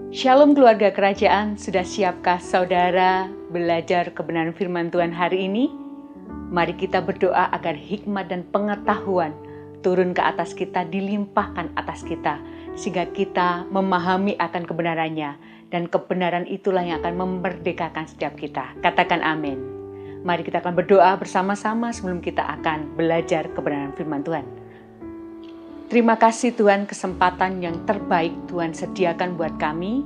Shalom keluarga kerajaan, sudah siapkah saudara belajar kebenaran firman Tuhan hari ini? Mari kita berdoa agar hikmat dan pengetahuan turun ke atas kita, dilimpahkan atas kita, sehingga kita memahami akan kebenarannya, dan kebenaran itulah yang akan memerdekakan setiap kita. Katakan amin. Mari kita akan berdoa bersama-sama sebelum kita akan belajar kebenaran firman Tuhan. Terima kasih Tuhan, kesempatan yang terbaik Tuhan sediakan buat kami,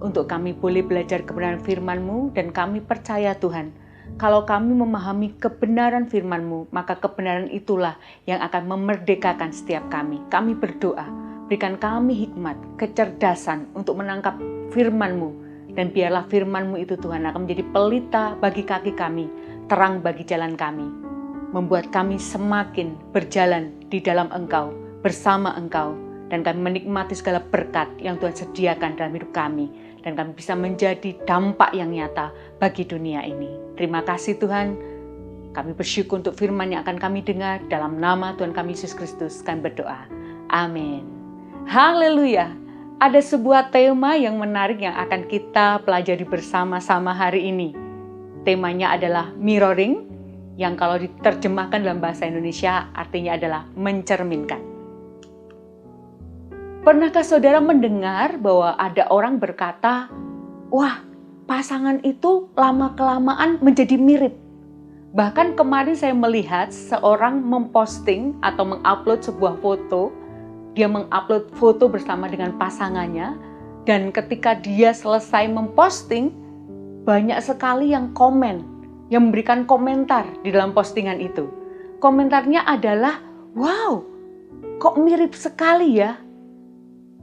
untuk kami boleh belajar kebenaran firman-Mu, dan kami percaya Tuhan, kalau kami memahami kebenaran firman-Mu, maka kebenaran itulah yang akan memerdekakan setiap kami. Kami berdoa, berikan kami hikmat, kecerdasan untuk menangkap firman-Mu, dan biarlah firman-Mu itu Tuhan akan menjadi pelita bagi kaki kami, terang bagi jalan kami, membuat kami semakin berjalan di dalam Engkau, bersama Engkau, dan kami menikmati segala berkat yang Tuhan sediakan dalam hidup kami, dan kami bisa menjadi dampak yang nyata bagi dunia ini. Terima kasih Tuhan, kami bersyukur untuk firman yang akan kami dengar. Dalam nama Tuhan kami Yesus Kristus kami berdoa, amin. Haleluya. Ada sebuah tema yang menarik yang akan kita pelajari bersama-sama hari ini. Temanya adalah mirroring, yang kalau diterjemahkan dalam bahasa Indonesia artinya adalah mencerminkan. Pernahkah saudara mendengar bahwa ada orang berkata, wah, pasangan itu lama-kelamaan menjadi mirip. Bahkan kemarin saya melihat seorang memposting atau mengupload sebuah foto. Dia mengupload foto bersama dengan pasangannya, dan ketika dia selesai memposting, banyak sekali yang komen, yang memberikan komentar di dalam postingan itu. Komentarnya adalah, wow, kok mirip sekali ya?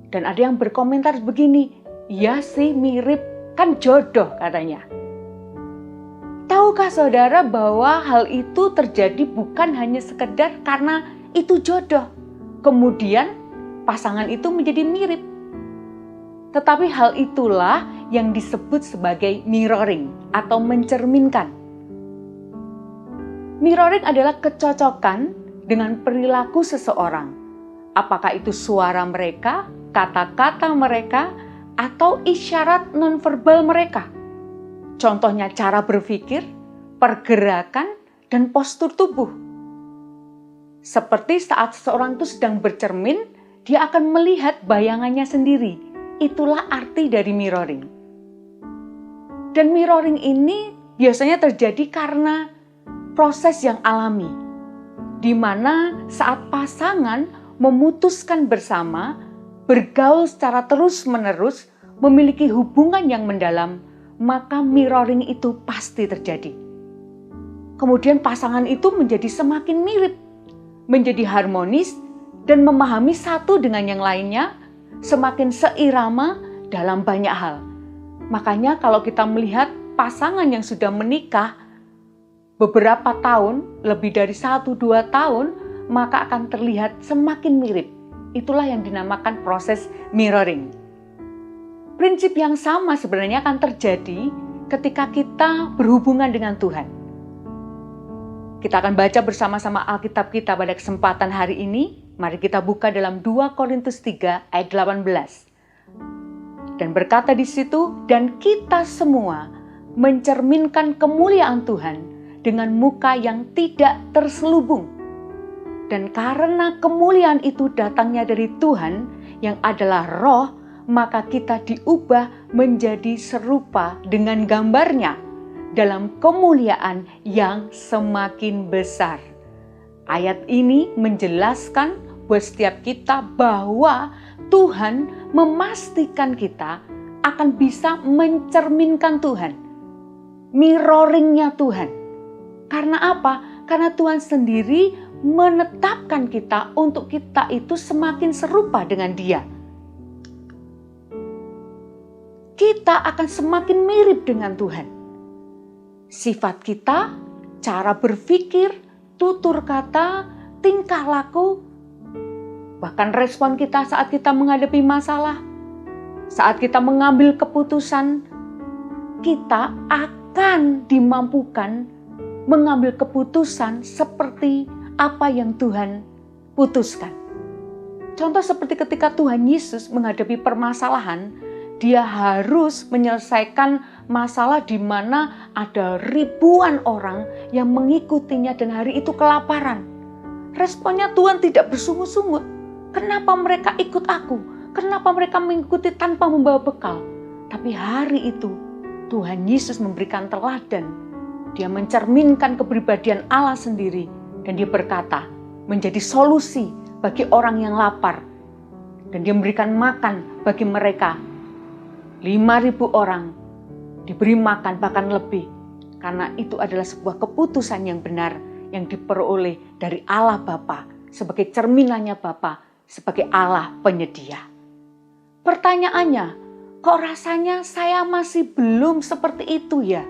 Dan ada yang berkomentar begini, iya sih mirip, kan jodoh katanya. Tahukah saudara bahwa hal itu terjadi bukan hanya sekedar karena itu jodoh, kemudian pasangan itu menjadi mirip. Tetapi hal itulah yang disebut sebagai mirroring atau mencerminkan. Mirroring adalah kecocokan dengan perilaku seseorang. Apakah itu suara mereka, kata-kata mereka, atau isyarat nonverbal mereka. Contohnya cara berpikir, pergerakan, dan postur tubuh. Seperti saat seseorang itu sedang bercermin, dia akan melihat bayangannya sendiri. Itulah arti dari mirroring. Dan mirroring ini biasanya terjadi karena proses yang alami, di mana saat pasangan memutuskan bersama, bergaul secara terus-menerus, memiliki hubungan yang mendalam, maka mirroring itu pasti terjadi. Kemudian pasangan itu menjadi semakin mirip, menjadi harmonis, dan memahami satu dengan yang lainnya, semakin seirama dalam banyak hal. Makanya kalau kita melihat pasangan yang sudah menikah beberapa tahun, lebih dari 1-2 tahun, maka akan terlihat semakin mirip. Itulah yang dinamakan proses mirroring. Prinsip yang sama sebenarnya akan terjadi ketika kita berhubungan dengan Tuhan. Kita akan baca bersama-sama Alkitab kita pada kesempatan hari ini. Mari kita buka dalam 2 Korintus 3 ayat 18. Dan berkata di situ, dan kita semua mencerminkan kemuliaan Tuhan dengan muka yang tidak terselubung. Dan karena kemuliaan itu datangnya dari Tuhan yang adalah roh, maka kita diubah menjadi serupa dengan gambarnya dalam kemuliaan yang semakin besar. Ayat ini menjelaskan buat setiap kita bahwa Tuhan memastikan kita akan bisa mencerminkan Tuhan. Mirroringnya Tuhan. Karena apa? Karena Tuhan sendiri menetapkan kita untuk kita itu semakin serupa dengan Dia. Kita akan semakin mirip dengan Tuhan. Sifat kita, cara berpikir, tutur kata, tingkah laku, bahkan respon kita saat kita menghadapi masalah, saat kita mengambil keputusan, kita akan dimampukan mengambil keputusan seperti apa yang Tuhan putuskan. Contoh seperti ketika Tuhan Yesus menghadapi permasalahan, dia harus menyelesaikan masalah di mana ada ribuan orang yang mengikutinya dan hari itu kelaparan. Responnya Tuhan tidak bersungut-sungut. Kenapa mereka ikut aku? Kenapa mereka mengikuti tanpa membawa bekal? Tapi hari itu Tuhan Yesus memberikan teladan. Dia mencerminkan kepribadian Allah sendiri dan dia berkata menjadi solusi bagi orang yang lapar. Dan dia memberikan makan bagi mereka. 5.000 orang diberi makan bahkan lebih. Karena itu adalah sebuah keputusan yang benar yang diperoleh dari Allah Bapa sebagai cerminannya Bapa sebagai Allah penyedia. Pertanyaannya, kok rasanya saya masih belum seperti itu ya?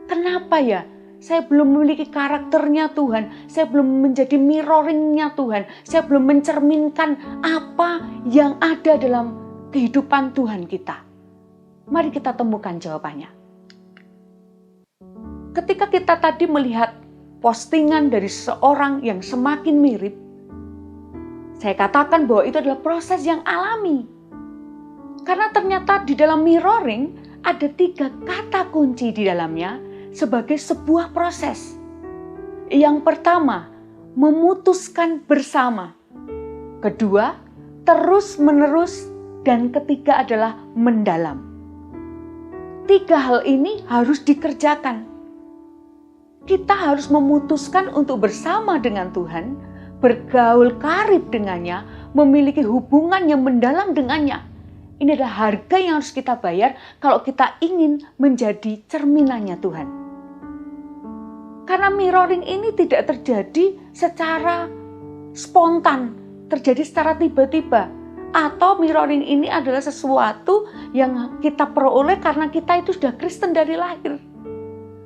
Kenapa ya? Saya belum memiliki karakternya Tuhan. Saya belum menjadi mirroringnya Tuhan. Saya belum mencerminkan apa yang ada dalam kehidupan Tuhan kita. Mari kita temukan jawabannya. Ketika kita tadi melihat postingan dari seseorang yang semakin mirip, saya katakan bahwa itu adalah proses yang alami. Karena ternyata di dalam mirroring ada 3 kata kunci di dalamnya sebagai sebuah proses. Yang pertama, memutuskan bersama. Kedua, terus menerus. Dan ketiga adalah mendalam. 3 hal ini harus dikerjakan. Kita harus memutuskan untuk bersama dengan Tuhan, bergaul karib dengannya, memiliki hubungan yang mendalam dengannya. Ini adalah harga yang harus kita bayar kalau kita ingin menjadi cerminannya Tuhan. Karena mirroring ini tidak terjadi secara spontan, terjadi secara tiba-tiba. Atau mirroring ini adalah sesuatu yang kita peroleh karena kita itu sudah Kristen dari lahir.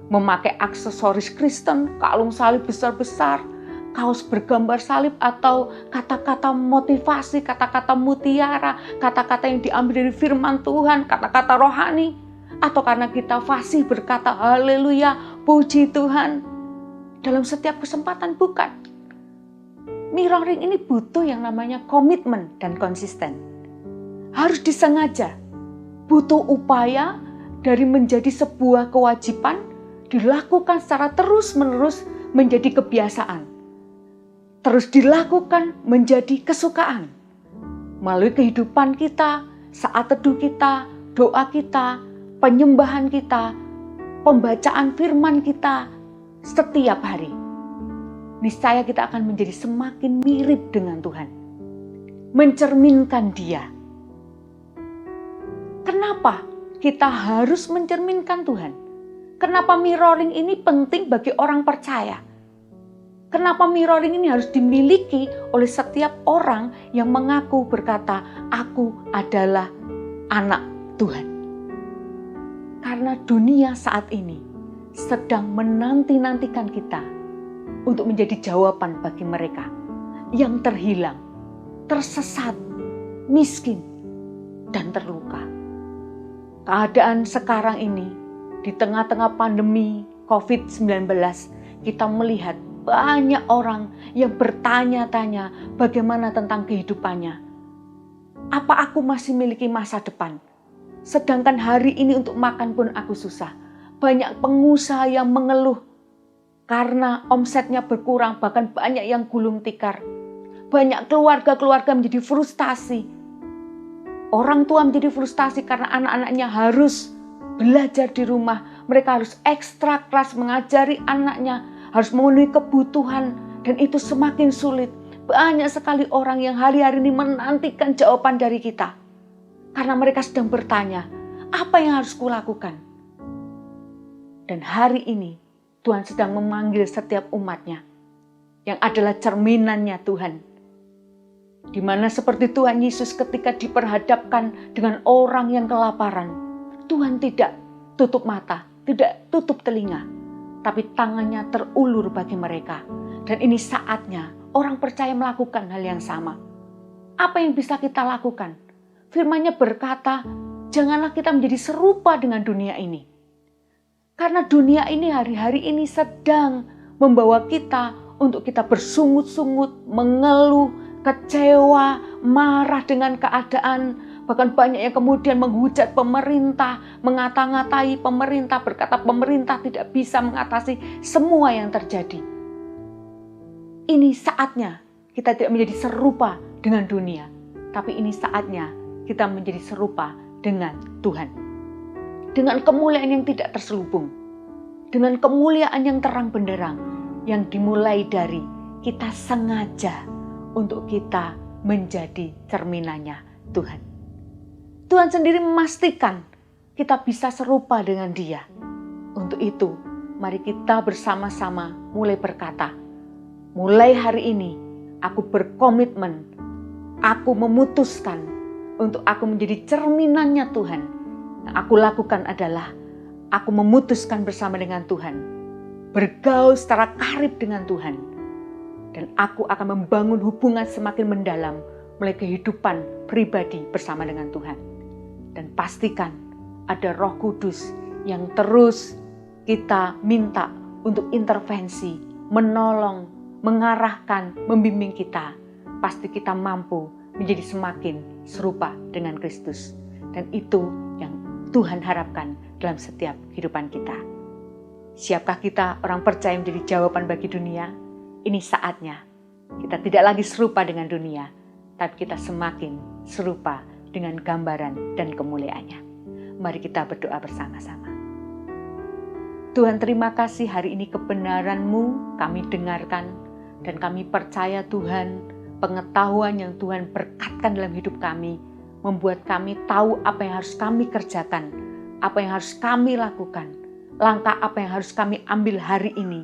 Memakai aksesoris Kristen, kalung salib besar-besar, kaos bergambar salib atau kata-kata motivasi, kata-kata mutiara, kata-kata yang diambil dari firman Tuhan, kata-kata rohani. Atau karena kita fasih berkata haleluya, puji Tuhan. Dalam setiap kesempatan bukan. Mirroring ini butuh yang namanya komitmen dan konsisten. Harus disengaja. Butuh upaya dari menjadi sebuah kewajiban dilakukan secara terus-menerus menjadi kebiasaan. Terus dilakukan menjadi kesukaan. Melalui kehidupan kita, saat teduh kita, doa kita, penyembahan kita, pembacaan firman kita setiap hari. Niscaya kita akan menjadi semakin mirip dengan Tuhan. Mencerminkan Dia. Kenapa kita harus mencerminkan Tuhan? Kenapa mirroring ini penting bagi orang percaya? Kenapa mirroring ini harus dimiliki oleh setiap orang yang mengaku berkata, aku adalah anak Tuhan? Karena dunia saat ini sedang menanti-nantikan kita untuk menjadi jawaban bagi mereka yang terhilang, tersesat, miskin, dan terluka. Keadaan sekarang ini, di tengah-tengah pandemi COVID-19, kita melihat banyak orang yang bertanya-tanya bagaimana tentang kehidupannya. Apa aku masih memiliki masa depan? Sedangkan hari ini untuk makan pun aku susah. Banyak pengusaha yang mengeluh karena omsetnya berkurang, bahkan banyak yang gulung tikar. Banyak keluarga-keluarga menjadi frustasi. Orang tua menjadi frustasi karena anak-anaknya harus belajar di rumah. Mereka harus ekstra keras mengajari anaknya, harus memenuhi kebutuhan, dan itu semakin sulit. Banyak sekali orang yang hari-hari ini menantikan jawaban dari kita. Karena mereka sedang bertanya, apa yang harus kulakukan? Dan hari ini, Tuhan sedang memanggil setiap umatnya yang adalah cerminannya Tuhan. Di mana seperti Tuhan Yesus ketika diperhadapkan dengan orang yang kelaparan, Tuhan tidak tutup mata, tidak tutup telinga, tapi tangannya terulur bagi mereka. Dan ini saatnya orang percaya melakukan hal yang sama. Apa yang bisa kita lakukan? Firman-Nya berkata, janganlah kita menjadi serupa dengan dunia ini. Karena dunia ini hari-hari ini sedang membawa kita untuk kita bersungut-sungut, mengeluh, kecewa, marah dengan keadaan, Bahkan banyak yang kemudian menghujat pemerintah, mengata-ngatai pemerintah, berkata pemerintah tidak bisa mengatasi semua yang terjadi. Ini saatnya kita tidak menjadi serupa dengan dunia, tapi ini saatnya kita menjadi serupa dengan Tuhan. Dengan kemuliaan yang tidak terselubung, dengan kemuliaan yang terang benderang, yang dimulai dari kita sengaja untuk kita menjadi cerminannya Tuhan. Tuhan sendiri memastikan kita bisa serupa dengan Dia. Untuk itu, mari kita bersama-sama mulai berkata, mulai hari ini aku berkomitmen, aku memutuskan untuk aku menjadi cerminannya Tuhan. Yang aku lakukan adalah aku memutuskan bersama dengan Tuhan, bergaul secara karib dengan Tuhan. Dan aku akan membangun hubungan semakin mendalam mulai kehidupan pribadi bersama dengan Tuhan. Dan pastikan ada Roh Kudus yang terus kita minta untuk intervensi, menolong, mengarahkan, membimbing kita. Pasti kita mampu menjadi semakin serupa dengan Kristus. Dan itu yang Tuhan harapkan dalam setiap kehidupan kita. Siapkah kita orang percaya menjadi jawaban bagi dunia? Ini saatnya. Kita tidak lagi serupa dengan dunia, tapi kita semakin serupa dengan gambaran dan kemuliaannya. Mari kita berdoa bersama-sama. Tuhan, terima kasih hari ini kebenaran-Mu kami dengarkan dan kami percaya Tuhan, pengetahuan yang Tuhan berkatkan dalam hidup kami membuat kami tahu apa yang harus kami kerjakan, apa yang harus kami lakukan, langkah apa yang harus kami ambil hari ini.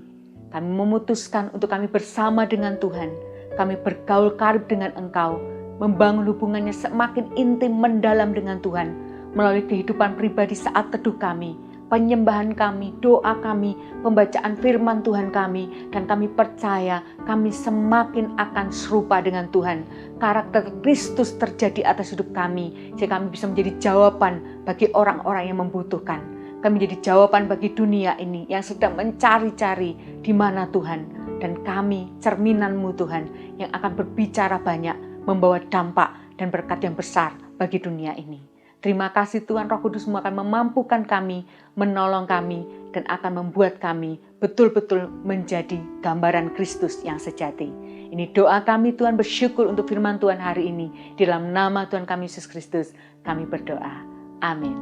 Kami memutuskan untuk kami bersama dengan Tuhan, kami bergaul karib dengan Engkau, membangun hubungannya semakin intim mendalam dengan Tuhan melalui kehidupan pribadi saat teduh kami, penyembahan kami, doa kami, pembacaan firman Tuhan kami, dan kami percaya kami semakin akan serupa dengan Tuhan. Karakter Kristus terjadi atas hidup kami, sehingga kami bisa menjadi jawaban bagi orang-orang yang membutuhkan. Kami menjadi jawaban bagi dunia ini yang sedang mencari-cari di mana Tuhan, dan kami cerminan-Mu Tuhan yang akan berbicara banyak, membawa dampak dan berkat yang besar bagi dunia ini. Terima kasih Tuhan, Roh Kudus-Mu akan memampukan kami, menolong kami, dan akan membuat kami betul-betul menjadi gambaran Kristus yang sejati. Ini doa kami Tuhan, bersyukur untuk firman Tuhan hari ini. Di dalam nama Tuhan kami Yesus Kristus, kami berdoa. Amin.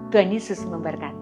Tuhan Yesus memberkati.